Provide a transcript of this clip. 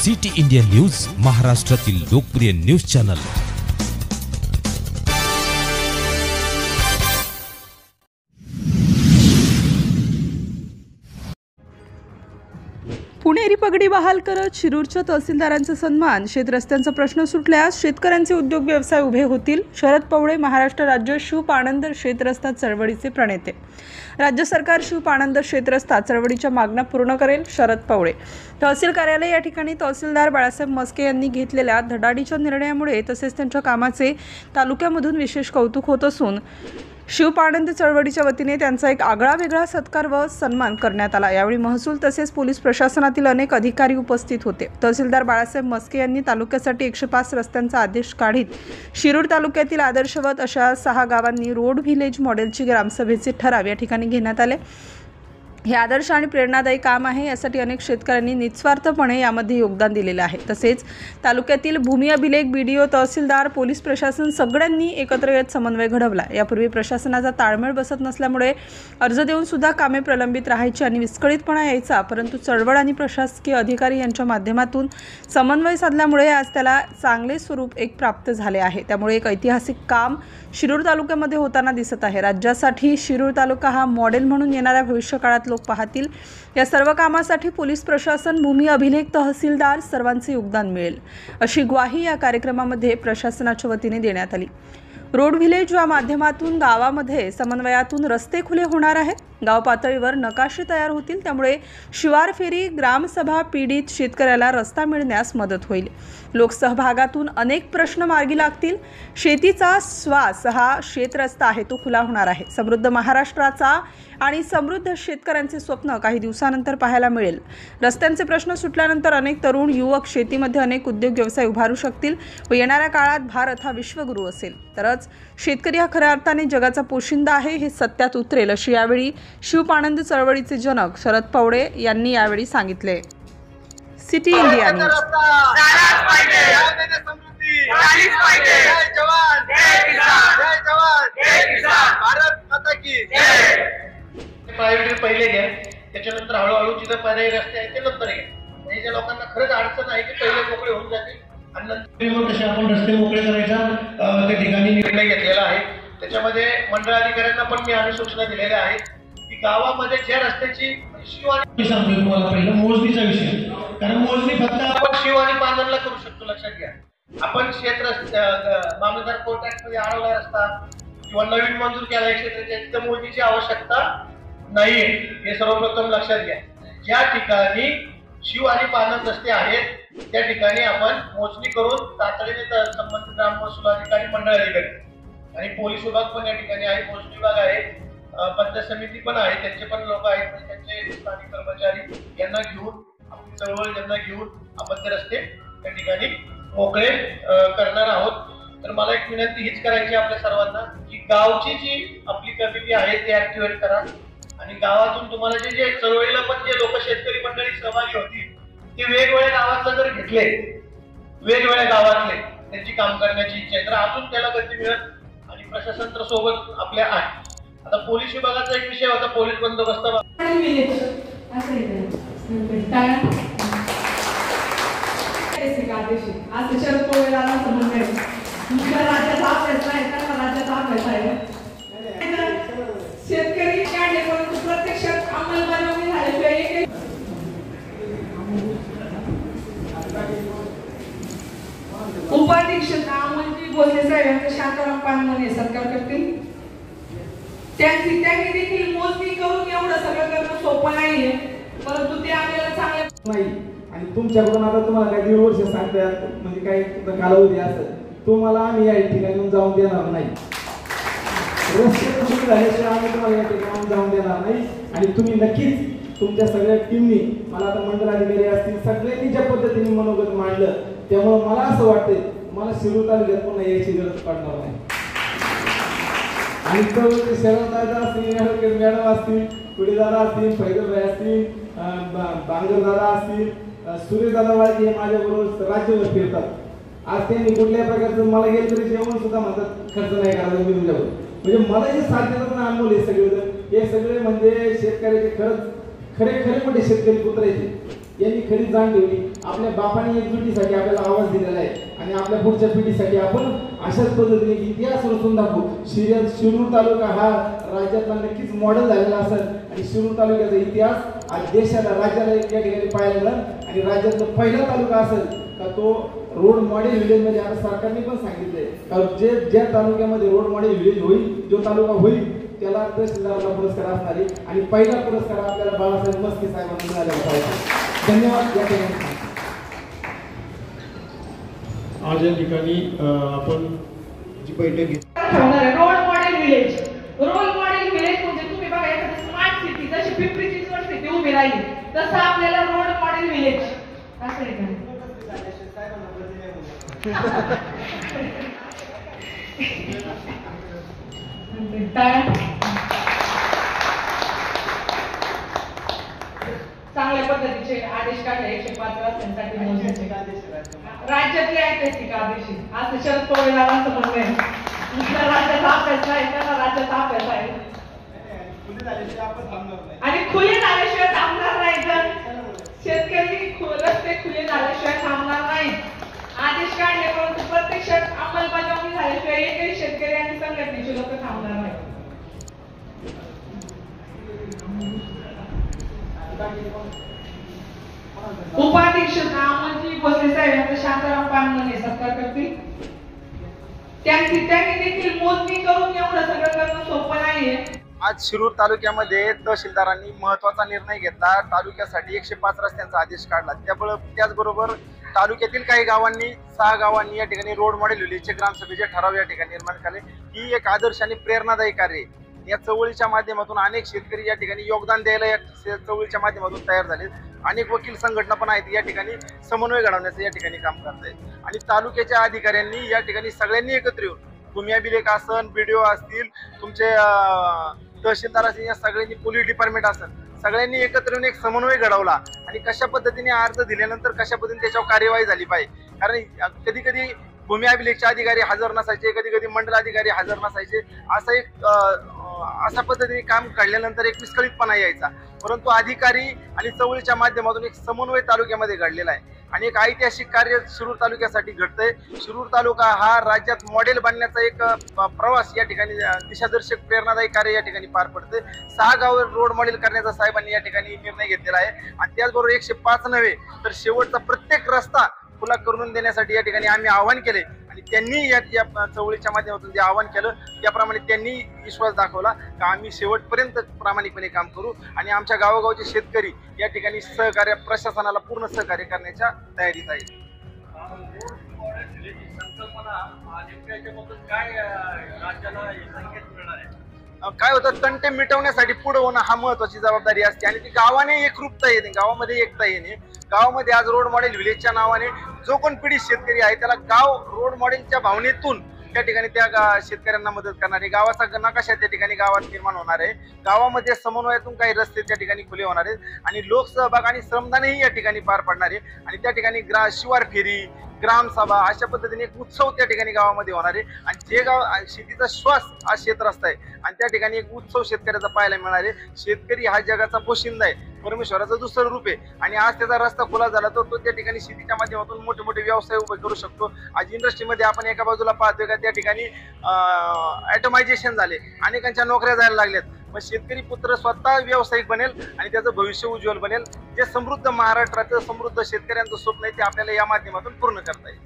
City India news, महाराष्ट्रातील लोकप्रिय news channel. पुणेरी पगडी बहाल करत शिरूरच्या तहसीलदारांचा सन्मान। शेतरस्त्यांचा प्रश्न सुटल्यास शेतकऱ्यांचे उद्योग व्यवसाय उभे होतील। शरद पवळे महाराष्ट्र राज्य शिवपाणंद शेतरस्ता चळवळीचे प्रणेते। राज्य सरकार शिवपाणंद शेतरस्ता चळवळीच्या मागण्या पूर्ण करेल। शरद पवळे तहसील कार्यालय या ठिकाणी तहसीलदार बाळासाहेब मस्के यांनी घेतलेल्या धडाडीच्या निर्णयामुळे तसेच त्यांच्या कामाचे तालुक्यामधून विशेष कौतुक होत असून शिवपाणंद चळवळीच्या वतीने त्यांचा एक आगळा वेगळा सत्कार व सन्मान करण्यात आला। यावेळी महसूल तसेच पोलीस प्रशासनातील अनेक अधिकारी उपस्थित होते। तहसीलदार बाळासाहेब मस्के यांनी तालुक्यासाठी 105 रस्त्यांचा आदेश काढीत शिरूर तालुक्यातील आदर्शवत अशा 6 गावांनी रोड व्हिलेज मॉडेलची ग्रामसभेचे ठराव या ठिकाणी घेण्यात आले। हे आदर्श आणि प्रेरणादायी काम आहे। यासाठी अनेक शेतकऱ्यांनी निस्वार्थपणे यामध्ये योगदान दिलेले आहे। तसेच तालुक्यातील भूमी अभिलेख, बीडीओ, तहसीलदार, पोलीस प्रशासन सगळ्यांनी एकत्र येत समन्वय घडवला। यापूर्वी प्रशासनाचा ताळमेळ बसत नसल्यामुळे अर्ज देऊन सुद्धा कामे प्रलंबित राहायची आणि विस्कळीतपणा यायचा, परंतु चळवळ आणि प्रशासकीय अधिकारी यांच्या माध्यमातून समन्वय साधल्यामुळे आज त्याला चांगले स्वरूप प्राप्त झाले आहे। त्यामुळे एक ऐतिहासिक काम शिरूर तालुक्यामध्ये होताना दिसत आहे। राज्यासाठी शिरूर तालुका हा मॉडेल म्हणून येणाऱ्या भविष्यकाळात लोक पाहतील। या सर्व कामासाठी पोलीस प्रशासन, भूमी अभिलेख, तहसीलदार सर्वांचे योगदान मिळेल अशी ग्वाही या कार्यक्रमामध्ये प्रशासनाच्या वतीने देण्यात आली। रोड व्हिलेज या माध्यमातून गावामध्ये समन्वयातून रस्ते खुले होणार आहेत। गाव पातळीवर नकाशे तयार होतील, त्यामुळे शिवार फेरी, ग्रामसभा पीडित शेतकऱ्याला रस्ता मिळण्यास मदत होईल। लोकसहभागातून अनेक प्रश्न मार्गी लागतील। शेतीचा श्वास हा शेतरस्ता आहे, तो खुला होणार आहे। समृद्ध महाराष्ट्राचा आणि समृद्ध शेतकऱ्यांचे स्वप्न काही दिवसानंतर पाहायला मिळेल। रस्त्यांचे प्रश्न सुटल्यानंतर अनेक तरुण युवक शेतीमध्ये अनेक उद्योग व्यवसाय उभारू शकतील व येणाऱ्या काळात भारत हा विश्वगुरू असेल। तरच शेतकरी हा खऱ्या अर्थाने जगाचा पोशिंदा आहे हे सत्यात उतरेल अशी यावेळी शिवपाणंद चळवळीचे जनक शरद पवळे यांनी यावेळी सांगितले। City India news. पहिले घ्या, त्याच्यानंतर हळूहळू जिथे पर्यायी रस्ते आहेत ते नंतर घ्या। म्हणजे ज्या लोकांना खरंच अडचण आहे की पहिले मोकळे होऊन जातील आणि नंतर कसे आपण रस्ते मोकळे करायचा त्या ठिकाणी निर्णय घेतलेला आहे। त्याच्यामध्ये मंडळ अधिकाऱ्यांना पण मी आणि सूचना दिलेल्या आहेत की गावामध्ये ज्या रस्त्याची शिव आणि सांगतो तुम्हाला पहिलं मोजणीचा विषय, कारण मोजणी फक्त आपण शिव आणि पांदनला करू शकतो। लक्षात घ्या, आपण शेत रस्ते मामलेदार कोर्ट ऍक्ट मध्ये आळवला रस्ता किंवा नवीन मंजूर केला क्षेत्राच्या तिथं मोजणीची आवश्यकता नाहीये, हे सर्वप्रथम लक्षात घ्या। ज्या ठिकाणी शिव आणि पांदन रस्ते आहेत त्या ठिकाणी आपण मोजणी करून तातडीने संबंधित ग्राम महसूल अधिकारी, मंडळ अधिकारी आणि पोलीस विभाग पण या ठिकाणी आहे, मोजणी विभाग आहे, पंचायत समिती पण आहे, त्यांचे पण लोक आहेत, त्यांचे स्थानिक कर्मचारी यांना घेऊन आपली चळवळ यांना घेऊन आपण ते रस्ते त्या ठिकाणी मोकळे करणार आहोत। तर मला एक विनंती हीच करायची आपल्या सर्वांना की गावची जी आपली कमिटी आहे ते ऍक्टिव्हेट करा आणि गावातून तुम्हाला जे चळवळीला पण जे लोक शेतकरी मंडळी सहभागी होती ते वेगवेगळ्या गावातला जर घेतले, वेगवेगळ्या गावातले त्यांची काम करण्याची इच्छा आहे तर अजून त्याला गती मिळत आणि प्रशासन तर सोबत आपल्या आहे। आता पोलीस विभागाचा एक विषय होता, पोलीस बंदोबस्त शेतकरी प्रत्यक्षात अंमलबजावणी झाल्याशिवाय उपाधीक्षक अमोलजी भोसले साहेब यांचा शांताराम पानमने सत्कार करतील। त्यांनी देखील मोजणी करून एवढं सगळं करणं सोपं नाहीये, परंतु ते आपल्याला चांगलं नाही। आणि तुमच्याकडून आता तुम्हाला काही 1.5 वर्ष सांगतात म्हणजे काही कालावधी असेल, तुम्हाला आम्ही या ठिकाणी जाऊन देणार नाही। रस्ते पूर्ण झाल्याशिवाय आम्ही तुम्हाला या ठिकाणी जाऊन देणार नाही आणि तुम्ही नक्कीच तुमच्या सगळ्या टीमनी, मला आता मंडळ अधिकारी असतील, सगळ्यांनी ज्या पद्धतीने मनोगत मांडलं त्यामुळे मला असं वाटतंय मला शिरूर तालुक्यात पुन्हा यायची गरज पडणार नाही। आणि तो शरददादा असतील, मॅडम असतील, पुढेदादा असतील, फैजलभाई असतील, बांगरदादा असतील, सूर्यदादा वाळके हे माझ्याबरोबर राज्यभर फिरतात। आज त्यांनी कुठल्याही प्रकारचं मला गेलं तरी जेवण सुद्धा म्हणतात खर्च नाही करायचा मी तुमच्यावर, म्हणजे मला जे साथ देतात ना अनमोल हे सगळे म्हणजे शेतकऱ्याचे खरंच खरे मोठे शेतकरी पुत्र आहेत। यांनी खरी जाण ठेवली. आपल्या बापाने एकजुटीसाठी आपल्याला आवाज दिलेला आहे आणि आपल्या पुढच्या पिढीसाठी आपण अशाच पद्धतीने इतिहास रचून दाखवू. शिरूर तालुका हा राज्यातला नक्कीच मॉडेल झालेला असेल आणि शिरूर तालुक्याचा इतिहास आज देशाला राज्याला या ठिकाणी पाहायला मिळेल आणि राज्यातला पहिला तालुका असेल का तो रोड मॉडेल विलेजमध्ये. आता सरकारने पण सांगितलंय का ज्या तालुक्यामध्ये रोड मॉडेल विलेज होईल, जो तालुका होईल त्याला तहसीलदाराला पुरस्कार असणार आहे आणि पहिला पुरस्कार आपल्याला बाळासाहेब मस्के साहेबांना मिळालेला पाहिजे. धन्यवाद. या ठिकाणी आज या ठिकाणी आपण जी बैठक घेतली role model village. Role model village म्हणजे तुम्ही बघा एखादी स्मार्ट सिटी जशी पिंपरी चिंचवड सिटी उभी राहिली तसं आपल्याला रोल मॉडेल विलेज असं आहे का? चांगल्या पद्धतीचे आदेश काढले 105 रस्त्यांसाठी मोजण्याचे राज्यातले ऐतिहासिक आदेश. असं शरद पवार असं म्हणणं दुसऱ्या राज्याचा अभ्यास आहे, त्याला राज्याचा अभ्यास आहे आणि खुले झाल्याशिवाय थांबणार नाही. तर शेतकरी रस्ते खुले झाल्याशिवाय थांबणार नाही. आदेश काढले परंतु प्रत्यक्षात अंमलबजावणी झाल्याशिवाय एकही शेतकरी आणि संघटनेचे लोक थांबणार नाही. उपाधीक्षक अमोलजी भोसले साहेब यांचा शांताराम पानमने सत्कार करतील. त्यांनी देखील मोजणी करून एवढं सगळं करणं सोपं नाहीये. आज शिरूर तालुक्यामध्ये तहसीलदारांनी महत्त्वाचा निर्णय घेतला. तालुक्यासाठी 105 रस्त्यांचा आदेश काढला. त्याचबरोबर तालुक्यातील काही गावांनी 6 गावांनी या ठिकाणी रोड मॉडेल विलेजचे ग्रामसभेचे ठराव या ठिकाणी निर्माण केले. ही एक आदर्श आणि प्रेरणादायी कार्य आहे. या चळवळीच्या माध्यमातून अनेक शेतकरी या ठिकाणी योगदान द्यायला या चळवळीच्या माध्यमातून तयार झाले. अनेक वकील संघटना पण आहेत या ठिकाणी समन्वय घडवण्याचं या ठिकाणी काम करत आहेत आणि तालुक्याच्या अधिकाऱ्यांनी या ठिकाणी सगळ्यांनी एकत्र येऊन भूमी अभिलेख असन, BDO असतील, तुमचे तहसीलदार असतील, या सगळ्यांनी पोलीस डिपार्टमेंट असेल, सगळ्यांनी एकत्र येऊन एक समन्वय घडवला आणि कशा पद्धतीने अर्ज दिल्यानंतर कशा पद्धतीने त्याच्यावर कार्यवाही झाली पाहिजे. कारण कधी कधी भूमी अभिलेखचे अधिकारी हजर नसायचे, कधी कधी मंडल अधिकारी हजर नसायचे. अशा पद्धतीने काम काढल्यानंतर एक विस्कळीतपणा यायचा. परंतु अधिकारी आणि चळवळीच्या माध्यमातून एक समन्वय तालुक्यामध्ये घडलेला आहे आणि एक ऐतिहासिक कार्य शिरूर तालुक्यासाठी घडतंय. शिरूर तालुका हा राज्यात मॉडेल बनण्याचा एक प्रवास या ठिकाणी दिशादर्शक प्रेरणादायी कार्य या ठिकाणी पार पडते. 6 गाव रोड मॉडेल करण्याचा साहेबांनी या ठिकाणी निर्णय घेतलेला आहे आणि त्याचबरोबर 105 नव्हे तर शेवटचा प्रत्येक रस्ता खुला करून देण्यासाठी या ठिकाणी आम्ही आवाहन केले आणि त्यांनी या चळवळीच्या माध्यमातून जे आवाहन केलं त्याप्रमाणे त्यांनी विश्वास दाखवला की आम्ही शेवटपर्यंत प्रामाणिकपणे काम करू आणि आमच्या गावोगावचे शेतकरी या ठिकाणी सहकार्य प्रशासनाला पूर्ण सहकार्य करण्याच्या तयारीत आहेत. काय होतं, तंटे मिटवण्यासाठी पुढे होणं हा महत्वाची जबाबदारी असते आणि ती गावाने एकरूपता येणे, गावामध्ये एकता येणे. गावामध्ये आज रोड मॉडेल विलेजच्या नावाने जो कोण पीडित शेतकरी आहे त्याला गाव रोड मॉडेलच्या भावनेतून त्या ठिकाणी त्या शेतकऱ्यांना मदत करणार आहे. गावाचा नकाशा त्या ठिकाणी गावात निर्माण होणार आहे. गावामध्ये समन्वयातून काही रस्ते त्या ठिकाणी खुले होणार आहेत आणि लोकसहभाग आणि श्रमदानही या ठिकाणी पार पडणार आहे आणि त्या ठिकाणी शिवार फेरी, ग्रामसभा अशा पद्धतीने एक उत्सव त्या ठिकाणी गावामध्ये होणार आहे आणि जे गाव शेतीचा श्वास हा शेतरस्ता आहे आणि त्या ठिकाणी एक उत्सव शेतकऱ्याचा पाहायला मिळणार आहे. शेतकरी हा जगाचा पोशिंदा आहे, परमेश्वराचं दुसरं रूप आहे आणि आज त्याचा रस्ता खुला झाला तर तो त्या ठिकाणी शेतीच्या माध्यमातून मोठे मोठे व्यवसाय उभे करू शकतो. आज इंडस्ट्रीमध्ये आपण एका बाजूला पाहतोय का त्या ठिकाणी ॲटोमायझेशन झाले, अनेकांच्या नोकऱ्या जायला लागल्यात. मग शेतकरी पुत्र स्वतः व्यावसायिक बनेल आणि त्याचं भविष्य उज्ज्वल बनेल. जे समृद्ध महाराष्ट्राचं समृद्ध शेतकऱ्यांचं स्वप्न आहे ते आपल्याला या माध्यमातून पूर्ण करता येईल.